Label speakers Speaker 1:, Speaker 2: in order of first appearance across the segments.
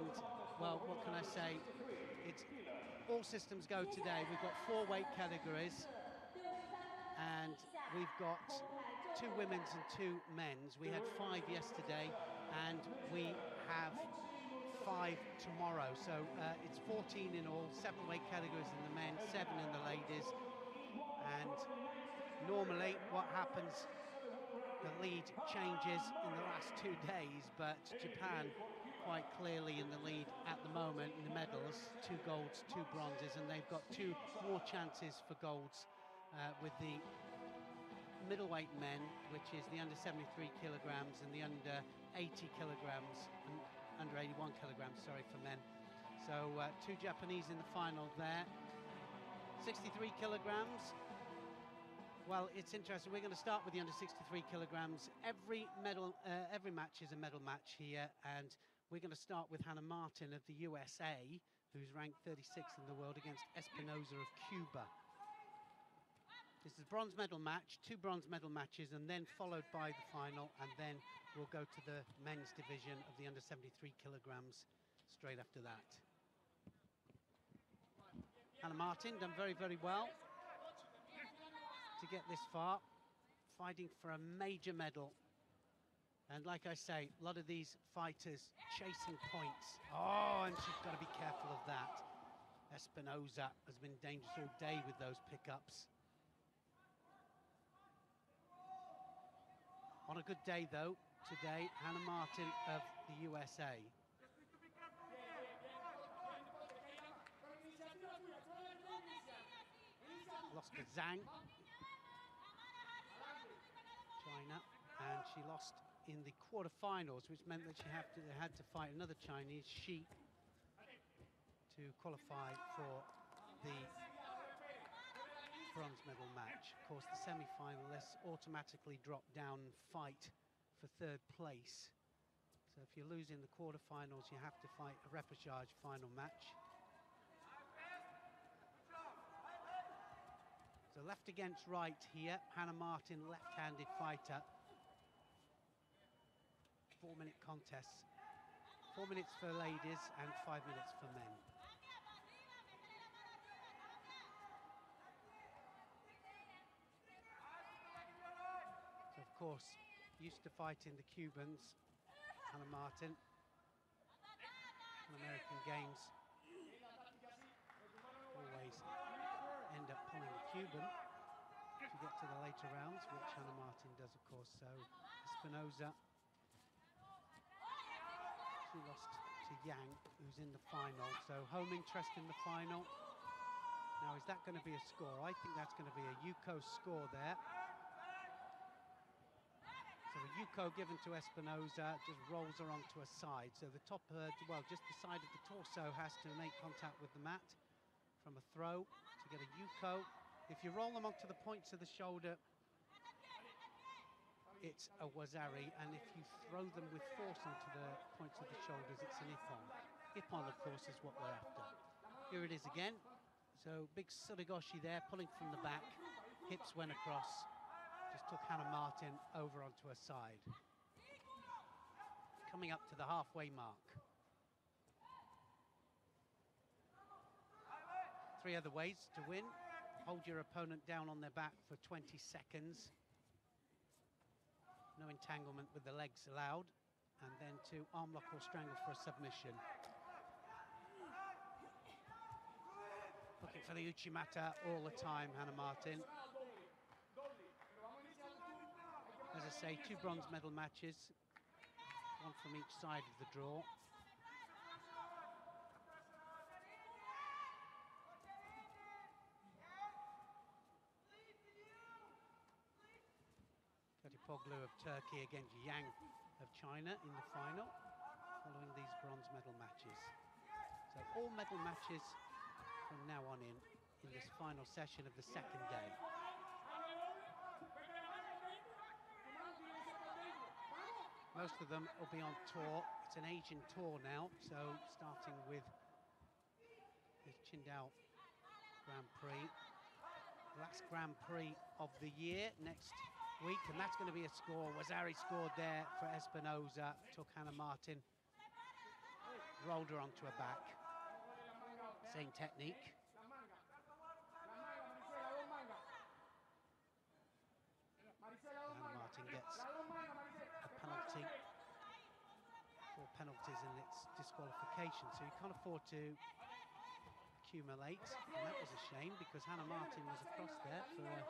Speaker 1: and, well, what can I say? It's all systems go today. We've got 4 weight categories, and we've got 2 women's and 2 men's. We had 5 yesterday, and we have 5 tomorrow. So it's 14 in all, 7 weight categories in the men, 7 in the ladies. And normally what happens, the lead changes in the last 2 days, but Japan quite clearly in the lead at the moment in the medals, 2 golds, 2 bronzes, and they've got 2 more chances for golds with the middleweight men, which is the under 73 kilograms and the under 80 kilograms, and under 81 kilograms, sorry, for men. So 2 Japanese in the final there. 63 kilograms. Well, it's interesting. We're going to start with the under 63 kilograms. Every match is a medal match here, and we're going to start with Hannah Martin of the USA, who's ranked 36th in the world, against ESPINOSA of Cuba. This is a bronze medal match, 2 bronze medal matches, and then followed by the final, and then we'll go to the men's division of the under 73 kilograms straight after that. Hannah Martin done very, very well to get this far, fighting for a major medal. And like I say, a lot of these fighters chasing points. Oh, and she's got to be careful of that. ESPINOSA has been dangerous all day with those pickups. On a good day, though, today, Hannah Martin of the USA. Lost to Zhang, China, and she lost in the quarterfinals, which meant that she had to fight another Chinese, Shi, to qualify for the bronze medal match. Of course, the semi-finalists automatically drop down and fight for 3rd place. So if you lose in the quarterfinals, you have to fight a repechage final match. So left against right here, Hannah Martin, left-handed fighter. 4-minute contests. 4 minutes for ladies and 5 minutes for men. So of course, used to fighting the Cubans, Hannah Martin, on American Games. Always end up pulling the Cuban to get to the later rounds, which Hannah Martin does, of course. So ESPINOSA, she lost to Yang, who's in the final. So home interest in the final. Now, is that going to be a score? I think that's going to be a Yuko score there. So a Yuko given to ESPINOSA just rolls her onto a side. So the top, well, just the side of the torso has to make contact with the mat from a throw to get a Yuko. If you roll them onto the points of the shoulder, it's a Wazari, and if you throw them with force onto the points of the shoulders, it's an Ippon. Ippon, of course, is what we're after. Here it is again. So big Surigoshi there, pulling from the back. Hips went across. Just took Hannah Martin over onto her side. Coming up to the halfway mark. 3 other ways to win. Hold your opponent down on their back for 20 seconds. No entanglement with the legs allowed. And then to arm lock or strangle for a submission. Looking for the Uchimata all the time, Hannah Martin. As I say, 2 bronze medal matches, 1 from each side of the draw. Katipoglu of Turkey against Yang of China in the final, following these bronze medal matches. So all medal matches from now on in this final session of the 2nd day. Most of them will be on tour. It's an Asian tour now, so starting with the Qingdao Grand Prix. Last Grand Prix of the year next week, and that's going to be a score. Wazari scored there for ESPINOSA, took Hannah Martin rolled her onto her back. Same technique. Hannah Martin gets a penalty. 4 penalties in its disqualification, so you can't afford to accumulate. And that was a shame because Hannah Martin was across there for a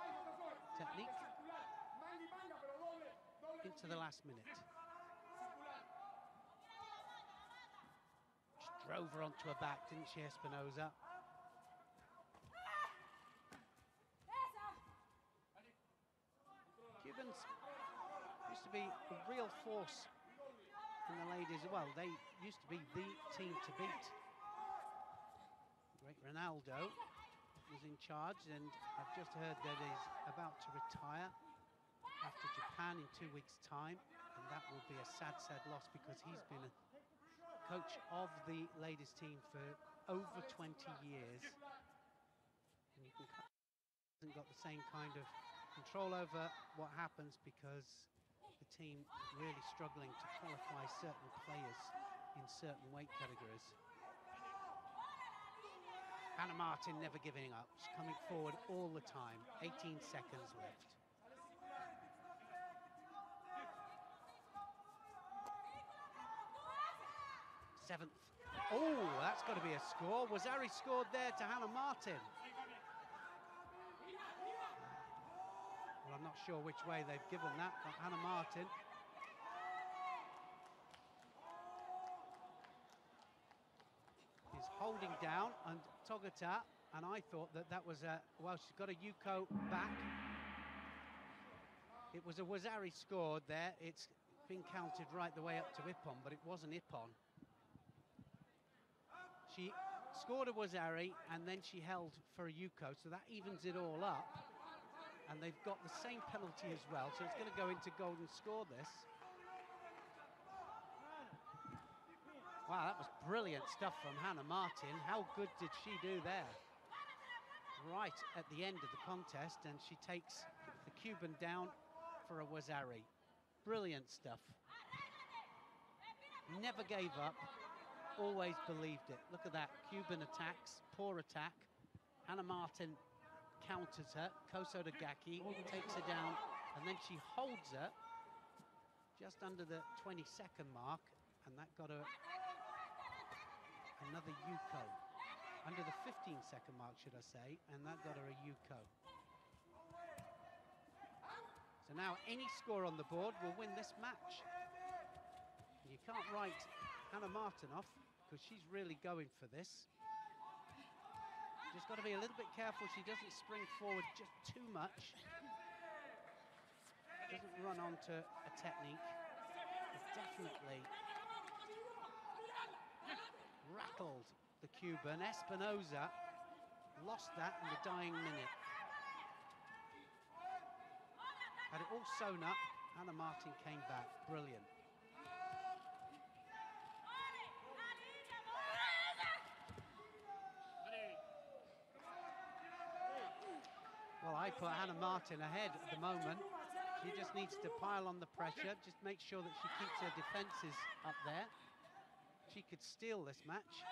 Speaker 1: technique. Into the last minute. Just drove her onto her back, didn't she, Espinosa? Cubans used to be a real force in the ladies. Well, they used to be the team to beat. Great Ronaldo was in charge, and I've just heard that he's about to retire after Japan in 2 weeks' time, and that will be a sad, sad loss because he's been a coach of the ladies' team for over 20 years. And you can hasn't got the same kind of control over what happens because the team really struggling to qualify certain players in certain weight categories. Hannah Martin never giving up. She's coming forward all the time. 18 seconds left. Seventh. Oh, that's got to be a score. Wazari scored there to Hannah Martin. Well, I'm not sure which way they've given that, but Hannah Martin. Is holding down, and Togota, and I thought that that was a, well, she's got a Yuko back. It was a Wazari scored there. It's been counted right the way up to Ippon, but it wasn't Ippon. She scored a Wazari, and then she held for a Yuko, so that evens it all up. And they've got the same penalty as well, so it's going to go into golden score, this. Wow, that was brilliant stuff from Hannah Martin. How good did she do there? Right at the end of the contest, and she takes the Cuban down for a Wazari. Brilliant stuff. Never gave up. Always believed it. Look at that. Cuban attacks, poor attack. Hannah Martin counters her. Koso Dagaki takes her down, and then she holds her just under the 20-second mark, and that got her another Yuko. Under the 15-second mark, should I say, and that got her a Yuko. So now any score on the board will win this match. You can't write Hannah Martin off because she's really going for this. Just got to be a little bit careful she doesn't spring forward just too much. Doesn't run onto a technique. It's definitely rattled the Cuban. Espinosa lost that in the dying minute. Had it all sewn up. Hannah Martin came back. Brilliant. Well, I put Hannah Martin ahead at the moment. She just needs to pile on the pressure, just make sure that she keeps her defences up there. She could steal this match.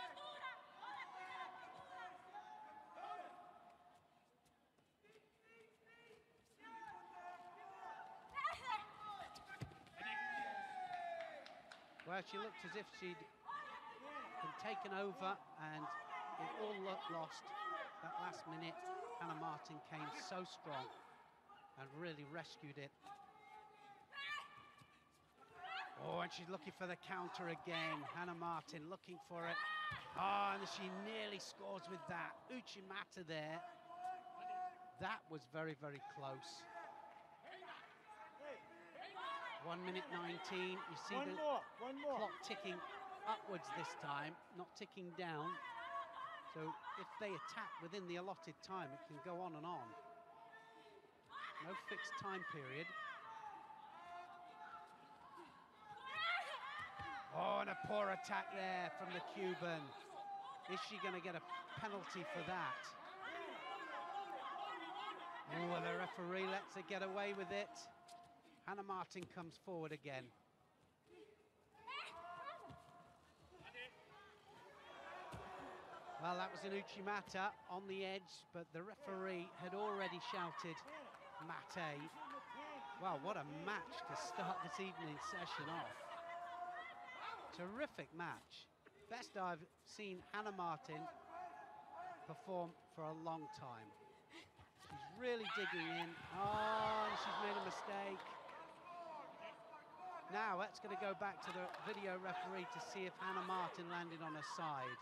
Speaker 1: Well, she looked as if she'd been taken over and it all looked lost. That last minute, Hannah Martin came so strong and really rescued it. Oh, and she's looking for the counter again. Hannah Martin looking for it. Oh, and she nearly scores with that. Uchimata there. That was very, very close. 1 minute 19. You see the clock ticking upwards this time, not ticking down. So if they attack within the allotted time, it can go on and on. No fixed time period. Oh, and a poor attack there from the Cuban. Is she going to get a penalty for that? Oh, the referee lets her get away with it. Hannah Martin comes forward again. Well, that was an Uchimata on the edge, but the referee had already shouted mate. Well, what a match to start this evening's session off. Terrific match. Best I've seen Hannah Martin perform for a long time. She's really digging in. Oh, and she's made a mistake. Now that's going to go back to the video referee to see if Hannah Martin landed on her side.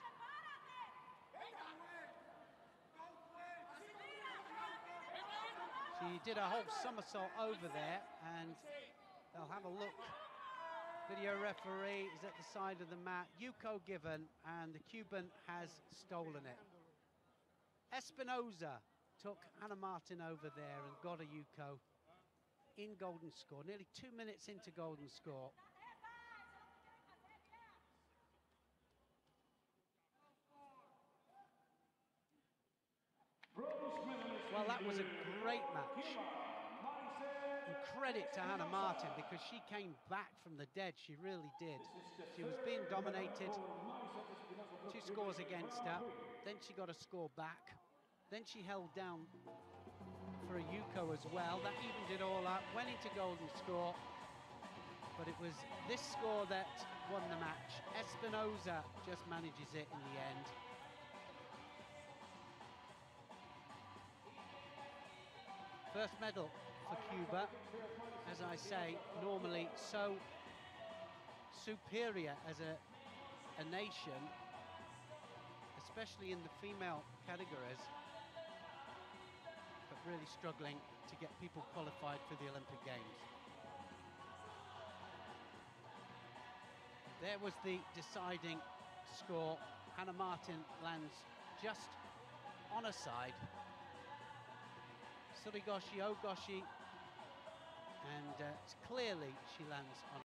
Speaker 1: She did a whole somersault over there, and they'll have a look. Video referee is at the side of the mat. Yuko given, and the Cuban has stolen it. Espinosa took Hannah Martin over there and got a Yuko in golden score. Nearly 2 minutes into golden score. Well, that was a great match. And credit to Hannah Martin, because she came back from the dead. She really did. She was being dominated. 2 scores against her. Then she got a score back. Then she held down for a Yuko as well. That evened it all up. Went into golden score. But it was this score that won the match. Espinosa just manages it in the end. First medal for Cuba, as I say, normally so superior as a nation, especially in the female categories, but really struggling to get people qualified for the Olympic Games. There was the deciding score. Hannah Martin lands just on her side. Surigoshi, Ogoshi, and clearly she lands on